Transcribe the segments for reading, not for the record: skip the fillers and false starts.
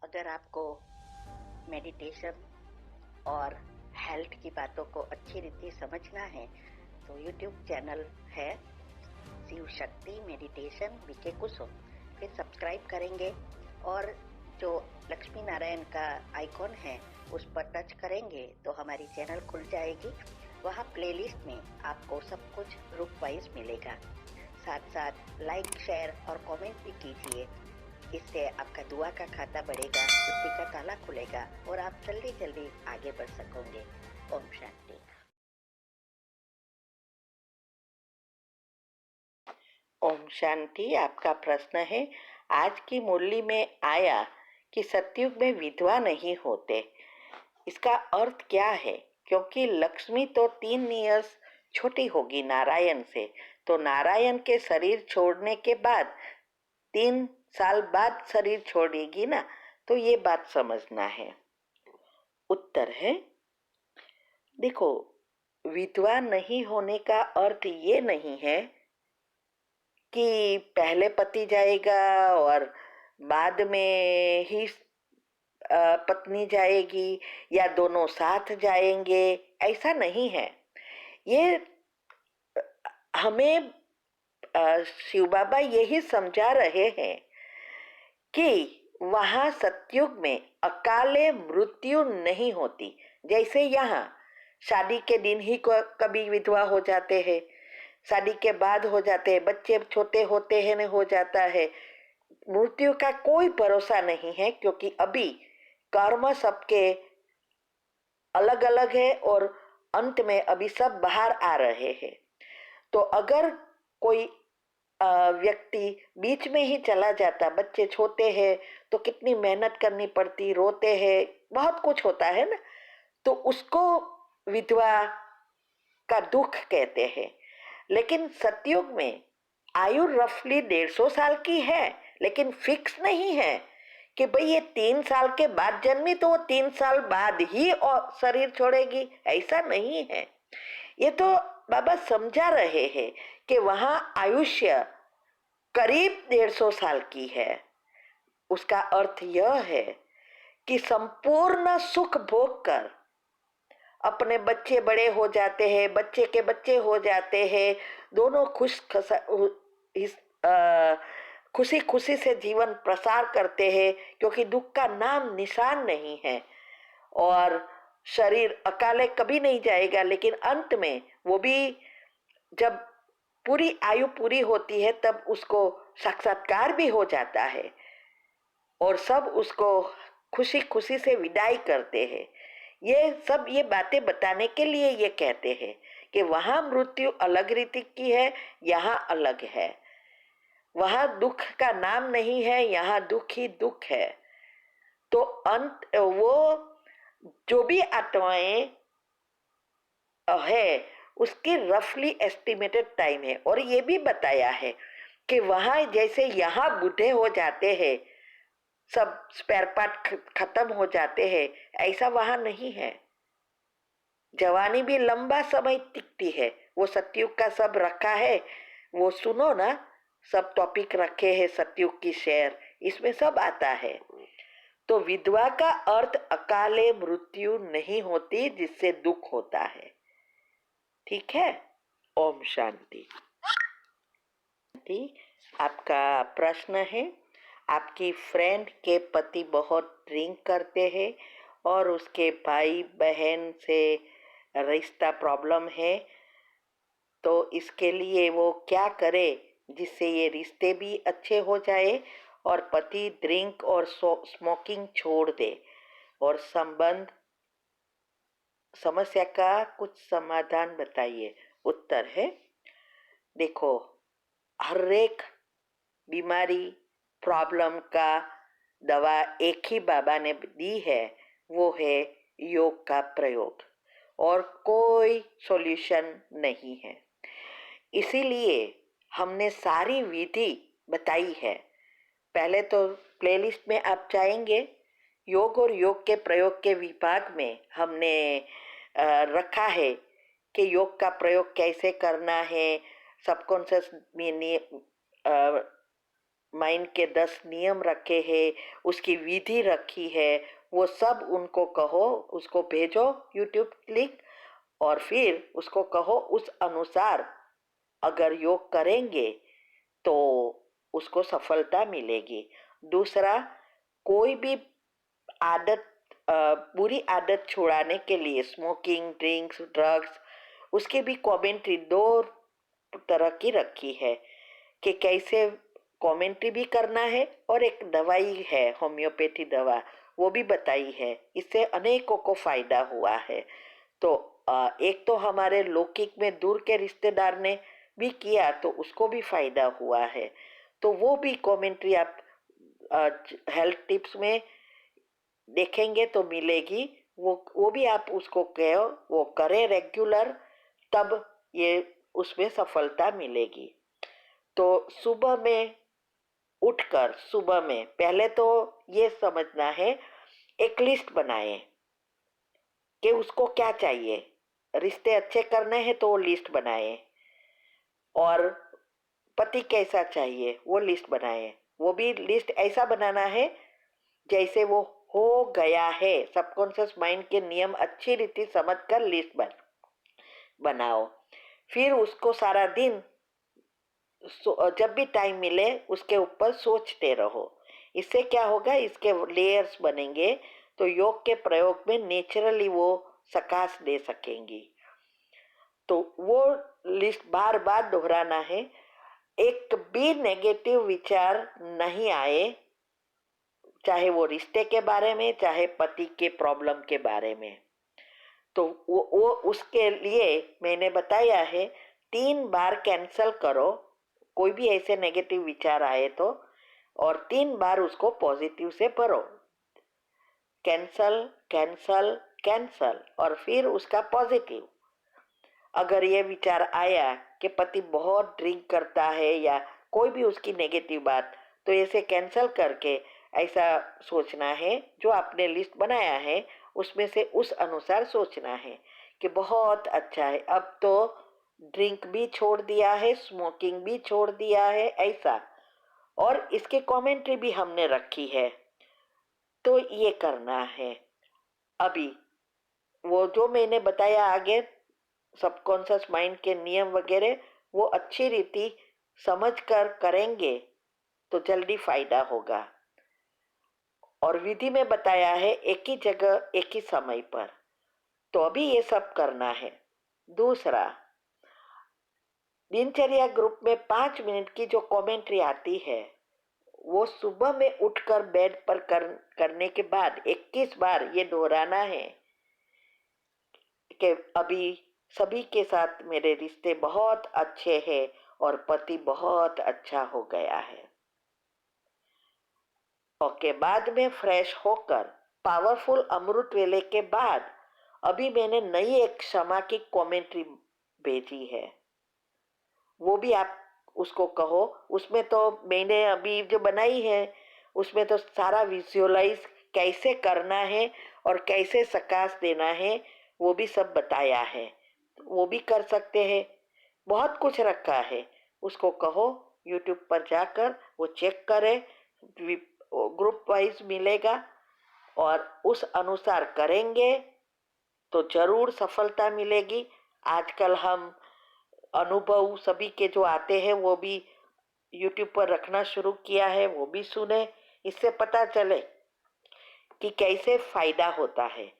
अगर आपको मेडिटेशन और हेल्थ की बातों को अच्छी रीति समझना है तो यूट्यूब चैनल है शिव शक्ति मेडिटेशन बीके कुसुम, फिर सब्सक्राइब करेंगे और जो लक्ष्मी नारायण का आइकॉन है उस पर टच करेंगे तो हमारी चैनल खुल जाएगी। वहाँ प्लेलिस्ट में आपको सब कुछ ग्रुप वाइज मिलेगा। साथ साथ लाइक शेयर और कमेंट भी कीजिए, इससे आपका दुआ का खाता बढ़ेगा, बुद्धि का ताला खुलेगा और आप जल्दी जल्दी आगे बढ़ सकोगे। ओम शांति। ओम शांति। आपका प्रश्न है, आज की मुरली में आया कि सतयुग में विधवा नहीं होते, इसका अर्थ क्या है? क्योंकि लक्ष्मी तो 3 इयर्स छोटी होगी नारायण से, तो नारायण के शरीर छोड़ने के बाद 3 साल बाद शरीर छोड़ेगी ना, तो ये बात समझना है। उत्तर है, देखो, विधवा नहीं होने का अर्थ ये नहीं है कि पहले पति जाएगा और बाद में ही पत्नी जाएगी या दोनों साथ जाएंगे, ऐसा नहीं है। ये हमें शिव बाबा यही समझा रहे हैं कि वहां सतयुग में अकाले मृत्यु नहीं होती। जैसे यहाँ शादी के दिन ही कभी विधवा हो जाते हैं, शादी के बाद हो जाते हैं, बच्चे छोटे होते हैं न हो जाता है। मृत्यु का कोई भरोसा नहीं है, क्योंकि अभी कर्म सबके अलग अलग है और अंत में अभी सब बाहर आ रहे हैं। तो अगर कोई व्यक्ति बीच में ही चला जाता, बच्चे छोटे हैं तो कितनी मेहनत करनी पड़ती, रोते हैं, बहुत कुछ होता है ना, तो उसको विधवा का दुख कहते हैं। लेकिन सतयुग में आयु रफली 150 साल की है, लेकिन फिक्स नहीं है कि भाई ये 3 साल के बाद जन्मी तो वो 3 साल बाद ही और शरीर छोड़ेगी, ऐसा नहीं है। ये तो बाबा समझा रहे हैं कि वहां आयुष्य करीब 150 साल की है। उसका अर्थ यह है कि संपूर्ण सुख भोग कर अपने बच्चे बड़े हो जाते हैं, बच्चे के बच्चे हो जाते हैं, दोनों खुशी खुशी से जीवन प्रसार करते हैं, क्योंकि दुख का नाम निशान नहीं है। और शरीर अकाले कभी नहीं जाएगा, लेकिन अंत में वो भी जब पूरी आयु पूरी होती है तब उसको साक्षात्कार भी हो जाता है और सब उसको खुशी खुशी से विदाई करते हैं। ये बातें बताने के लिए ये कहते हैं कि वहां मृत्यु अलग रीति की है, यहाँ अलग है। वहां दुख का नाम नहीं है, यहाँ दुख ही दुख है। तो अंत वो जो भी आत्माएं है उसकी रफली एस्टिमेटेड टाइम है। और ये भी बताया है कि वहां जैसे यहाँ बूढ़े हो जाते हैं, सब स्पेयर पार्ट खत्म हो जाते हैं, ऐसा वहां नहीं है। जवानी भी लंबा समय टिकती है। वो सतयुग का सब रखा है, वो सुनो ना, सब टॉपिक रखे हैं सतयुग की शेयर, इसमें सब आता है। तो विधवा का अर्थ अकाले मृत्यु नहीं होती जिससे दुख होता है। ठीक है। ओम शांति। आपका प्रश्न है, आपकी फ्रेंड के पति बहुत ड्रिंक करते हैं और उसके भाई बहन से रिश्ता प्रॉब्लम है, तो इसके लिए वो क्या करे जिससे ये रिश्ते भी अच्छे हो जाए और पति ड्रिंक और स्मोकिंग छोड़ दे और संबंध समस्या का कुछ समाधान बताइए। उत्तर है, देखो, हर एक बीमारी प्रॉब्लम का दवा एक ही बाबा ने दी है, वो है योग का प्रयोग, और कोई सॉल्यूशन नहीं है। इसीलिए हमने सारी विधि बताई है। पहले तो प्लेलिस्ट में आप जाएंगे, योग और योग के प्रयोग के विभाग में हमने रखा है कि योग का प्रयोग कैसे करना है, सबकॉन्शियस माइंड के 10 नियम रखे हैं, उसकी विधि रखी है, वो सब उनको कहो, उसको भेजो यूट्यूब लिंक, और फिर उसको कहो उस अनुसार अगर योग करेंगे तो उसको सफलता मिलेगी। दूसरा, कोई भी आदत, बुरी आदत छुड़ाने के लिए, स्मोकिंग, ड्रिंक्स, ड्रग्स, उसकी भी कमेंट्री दो तरह की रखी है कि कैसे कमेंट्री भी करना है, और एक दवाई है होम्योपैथी दवा, वो भी बताई है। इससे अनेकों को फायदा हुआ है। तो एक तो हमारे लौकिक में दूर के रिश्तेदार ने भी किया तो उसको भी फायदा हुआ है, तो वो भी कमेंट्री आप हेल्थ टिप्स में देखेंगे तो मिलेगी। वो भी आप उसको कहो, वो करें रेगुलर, तब ये उसमें सफलता मिलेगी। तो सुबह में उठकर, सुबह में पहले तो ये समझना है, एक लिस्ट बनाए कि उसको क्या चाहिए। रिश्ते अच्छे करने हैं तो वो लिस्ट बनाए, और पति कैसा चाहिए वो लिस्ट बनाए। वो भी लिस्ट ऐसा बनाना है जैसे वो हो गया है। सबकॉन्शियस माइंड के नियम अच्छी रीति समझकर लिस्ट बनाओ। फिर उसको सारा दिन जब भी टाइम मिले उसके ऊपर सोचते रहो। इससे क्या होगा, इसके लेयर्स बनेंगे, तो योग के प्रयोग में नेचुरली वो सकाश दे सकेंगी। तो वो लिस्ट बार बार दोहराना है। एक भी नेगेटिव विचार नहीं आए, चाहे वो रिश्ते के बारे में, चाहे पति के प्रॉब्लम के बारे में। तो वो उसके लिए मैंने बताया है, 3 बार कैंसल करो कोई भी ऐसे नेगेटिव विचार आए तो, और 3 बार उसको पॉजिटिव से भरो। कैंसल, कैंसल, कैंसल, और फिर उसका पॉजिटिव। अगर ये विचार आया कि पति बहुत ड्रिंक करता है या कोई भी उसकी नेगेटिव बात, तो इसे कैंसल करके ऐसा सोचना है, जो आपने लिस्ट बनाया है उसमें से उस अनुसार सोचना है कि बहुत अच्छा है, अब तो ड्रिंक भी छोड़ दिया है, स्मोकिंग भी छोड़ दिया है, ऐसा। और इसकी कमेंट्री भी हमने रखी है, तो ये करना है। अभी वो जो मैंने बताया आगे, सबकॉन्शियस माइंड के नियम वगैरह, वो अच्छी रीति समझ कर करेंगे तो जल्दी फायदा होगा। और विधि में बताया है एक ही जगह एक ही समय पर, तो अभी ये सब करना है। दूसरा, दिनचर्या ग्रुप में 5 मिनट की जो कमेंट्री आती है, वो सुबह में उठकर बेड पर करने के बाद 21 बार ये दोहराना है कि अभी सभी के साथ मेरे रिश्ते बहुत अच्छे हैं और पति बहुत अच्छा हो गया है। ओके, बाद में फ्रेश होकर पावरफुल अमृत वेले के बाद अभी मैंने नई एक क्षमा की कमेंट्री भेजी है, वो भी आप उसको कहो। उसमें तो मैंने अभी जो बनाई है उसमें तो सारा विजुअलाइज कैसे करना है और कैसे सकाश देना है वो भी सब बताया है, वो भी कर सकते हैं। बहुत कुछ रखा है, उसको कहो यूट्यूब पर जाकर वो चेक करे, ग्रुप वाइज मिलेगा, और उस अनुसार करेंगे तो जरूर सफलता मिलेगी। आजकल हम अनुभव सभी के जो आते हैं वो भी यूट्यूब पर रखना शुरू किया है, वो भी सुने, इससे पता चले कि कैसे फायदा होता है।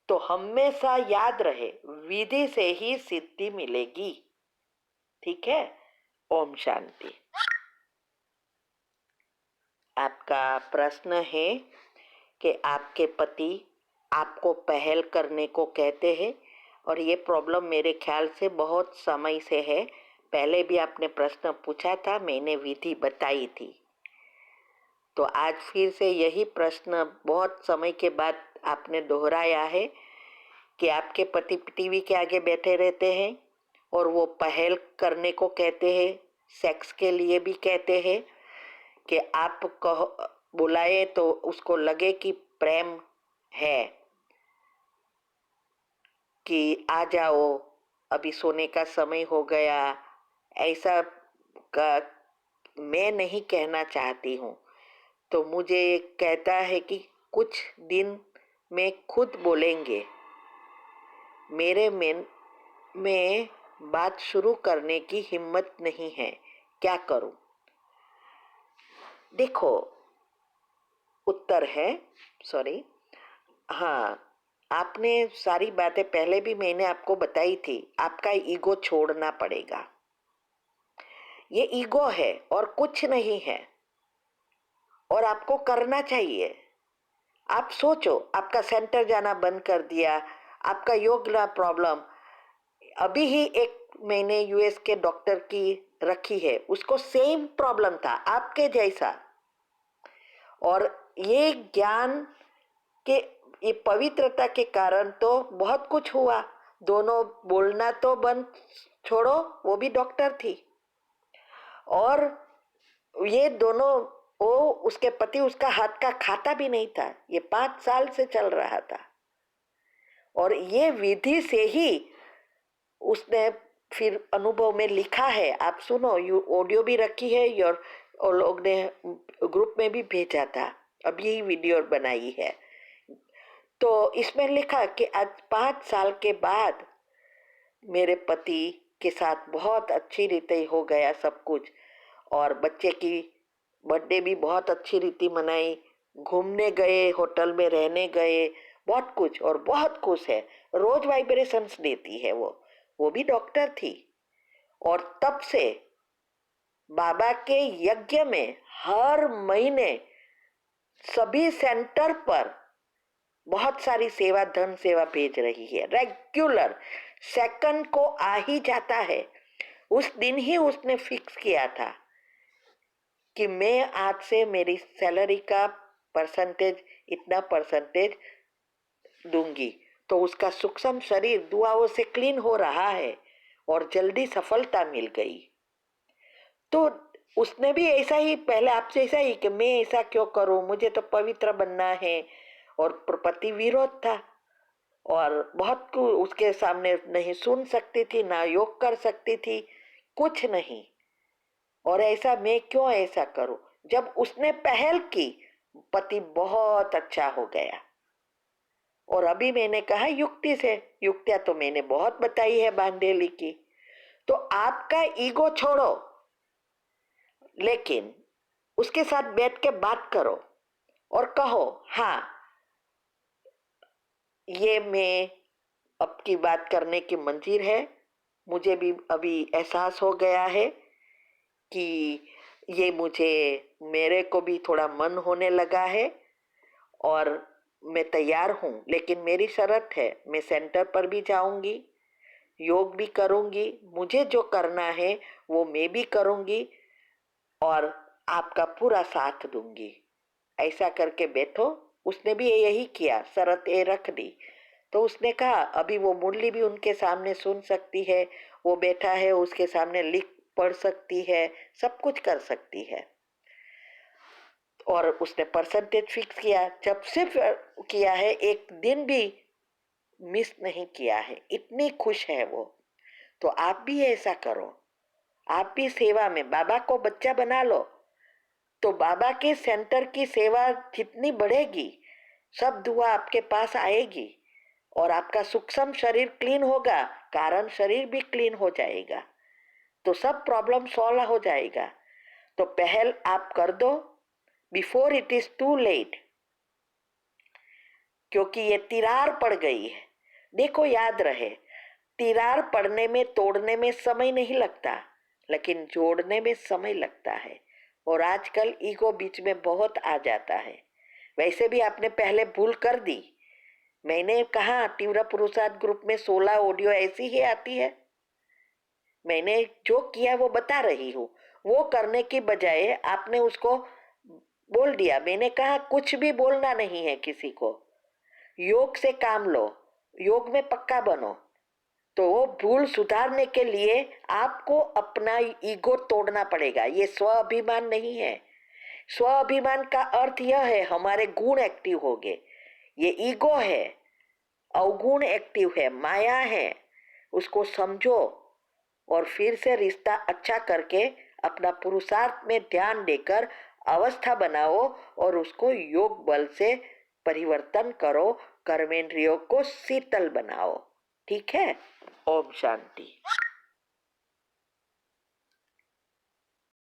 तो हमेशा याद रहे, विधि से ही सिद्धि मिलेगी। ठीक है, ओम शांति। आपका प्रश्न है कि आपके पति आपको पहल करने को कहते हैं, और ये प्रॉब्लम मेरे ख्याल से बहुत समय से है। पहले भी आपने प्रश्न पूछा था, मैंने विधि बताई थी, तो आज फिर से यही प्रश्न बहुत समय के बाद आपने दोहराया है कि आपके पति टीवी के आगे बैठे रहते हैं और वो पहल करने को कहते हैं, सेक्स के लिए भी कहते हैं कि आप कहो, बुलाए तो उसको लगे कि प्रेम है, कि आ जाओ अभी सोने का समय हो गया, ऐसा मैं नहीं कहना चाहती हूँ, तो मुझे कहता है कि कुछ दिन में खुद बोलेंगे। मेरे में बात शुरू करने की हिम्मत नहीं है, क्या करूं? देखो, उत्तर है, सॉरी, हाँ, आपने सारी बातें पहले भी मैंने आपको बताई थी। आपका ईगो छोड़ना पड़ेगा। ये ईगो है और कुछ नहीं है, और आपको करना चाहिए। आप सोचो, आपका सेंटर जाना बंद कर दिया, आपका योग प्रॉब्लम, अभी ही एक मैंने यूएस के डॉक्टर की रखी है, उसको सेम प्रॉब्लम था आपके जैसा। और ये ज्ञान के, ये पवित्रता के कारण तो बहुत कुछ हुआ। दोनों बोलना तो बंद छोड़ो, वो भी डॉक्टर थी। और ये दोनों, वो उसके पति उसका हाथ का खाता भी नहीं था। ये 5 साल से चल रहा था, और ये विधि से ही उसने फिर अनुभव में लिखा है। आप सुनो, ऑडियो भी रखी है, और लोग ने ग्रुप में भी भेजा था, अभी वीडियो बनाई है। तो इसमें लिखा कि आज 5 साल के बाद मेरे पति के साथ बहुत अच्छी रीति हो गया सब कुछ, और बच्चे की बर्थडे भी बहुत अच्छी रीति मनाई, घूमने गए, होटल में रहने गए, बहुत कुछ, और बहुत खुश है। रोज वाइब्रेशंस देती है वो भी डॉक्टर थी। और तब से बाबा के यज्ञ में हर महीने सभी सेंटर पर बहुत सारी सेवा, धन सेवा भेज रही है, रेगुलर, सेकंड को आ ही जाता है। उस दिन ही उसने फिक्स किया था कि मैं आज से मेरी सैलरी का परसेंटेज, इतना परसेंटेज दूंगी। तो उसका सूक्ष्म शरीर दुआओं से क्लीन हो रहा है, और जल्दी सफलता मिल गई। तो उसने भी ऐसा ही, पहले आपसे ऐसा ही कि मैं ऐसा क्यों करूं, मुझे तो पवित्र बनना है। और पति विरोध था, और बहुत कुछ उसके सामने नहीं सुन सकती थी, ना योग कर सकती थी, कुछ नहीं। और ऐसा मैं क्यों ऐसा करूं? जब उसने पहल की, पति बहुत अच्छा हो गया। और अभी मैंने कहा युक्ति से, युक्तियां तो मैंने बहुत बताई है बांधेली की। तो आपका ईगो छोड़ो, लेकिन उसके साथ बैठ के बात करो और कहो, हाँ, ये मैं अब की बात करने की मंजीर है। मुझे भी अभी एहसास हो गया है कि ये मुझे, मेरे को भी थोड़ा मन होने लगा है, और मैं तैयार हूँ। लेकिन मेरी शर्त है, मैं सेंटर पर भी जाऊंगी, योग भी करूंगी, मुझे जो करना है वो मैं भी करूंगी, और आपका पूरा साथ दूंगी। ऐसा करके बैठो। उसने भी यही किया, शर्त ये रख दी। तो उसने कहा अभी वो मुरली भी उनके सामने सुन सकती है, वो बैठा है उसके सामने, लिख पढ़ सकती है, सब कुछ कर सकती है। और उसने परसेंटेज फिक्स किया, जब से किया है, एक दिन भी मिस नहीं किया है, इतनी खुश है वो। तो आप भी ऐसा करो, आप भी सेवा में बाबा को बच्चा बना लो, तो बाबा के सेंटर की सेवा जितनी बढ़ेगी, सब दुआ आपके पास आएगी, और आपका सूक्ष्म शरीर क्लीन होगा, कारण शरीर भी क्लीन हो जाएगा, तो सब प्रॉब्लम सॉल्व हो जाएगा। तो पहल आप कर दो, before it is too late, क्योंकि ये तिरार पड़ गई है। देखो, याद रहे, तिरार पड़ने में, तोड़ने में समय नहीं लगता, लेकिन जोड़ने में समय लगता है। और आजकल ईगो बीच में बहुत आ जाता है। वैसे भी आपने पहले भूल कर दी। मैंने कहा तीव्र पुरुषार्थ ग्रुप में 16 ऑडियो ऐसी ही आती है। मैंने जो किया वो बता रही हूँ। वो करने की बजाय आपने उसको बोल दिया। मैंने कहा कुछ भी बोलना नहीं है किसी को, योग से काम लो, योग में पक्का बनो। तो वो भूल सुधारने के लिए आपको अपना ईगो तोड़ना पड़ेगा। ये स्व अभिमान नहीं है। स्व अभिमान का अर्थ यह है हमारे गुण एक्टिव हो गए। ये ईगो है, अवगुण एक्टिव है, माया है। उसको समझो और फिर से रिश्ता अच्छा करके अपना पुरुषार्थ में ध्यान देकर अवस्था बनाओ और उसको योग बल से परिवर्तन करो, कर्मेंद्रियों को शीतल बनाओ। ठीक है? ओम शांति।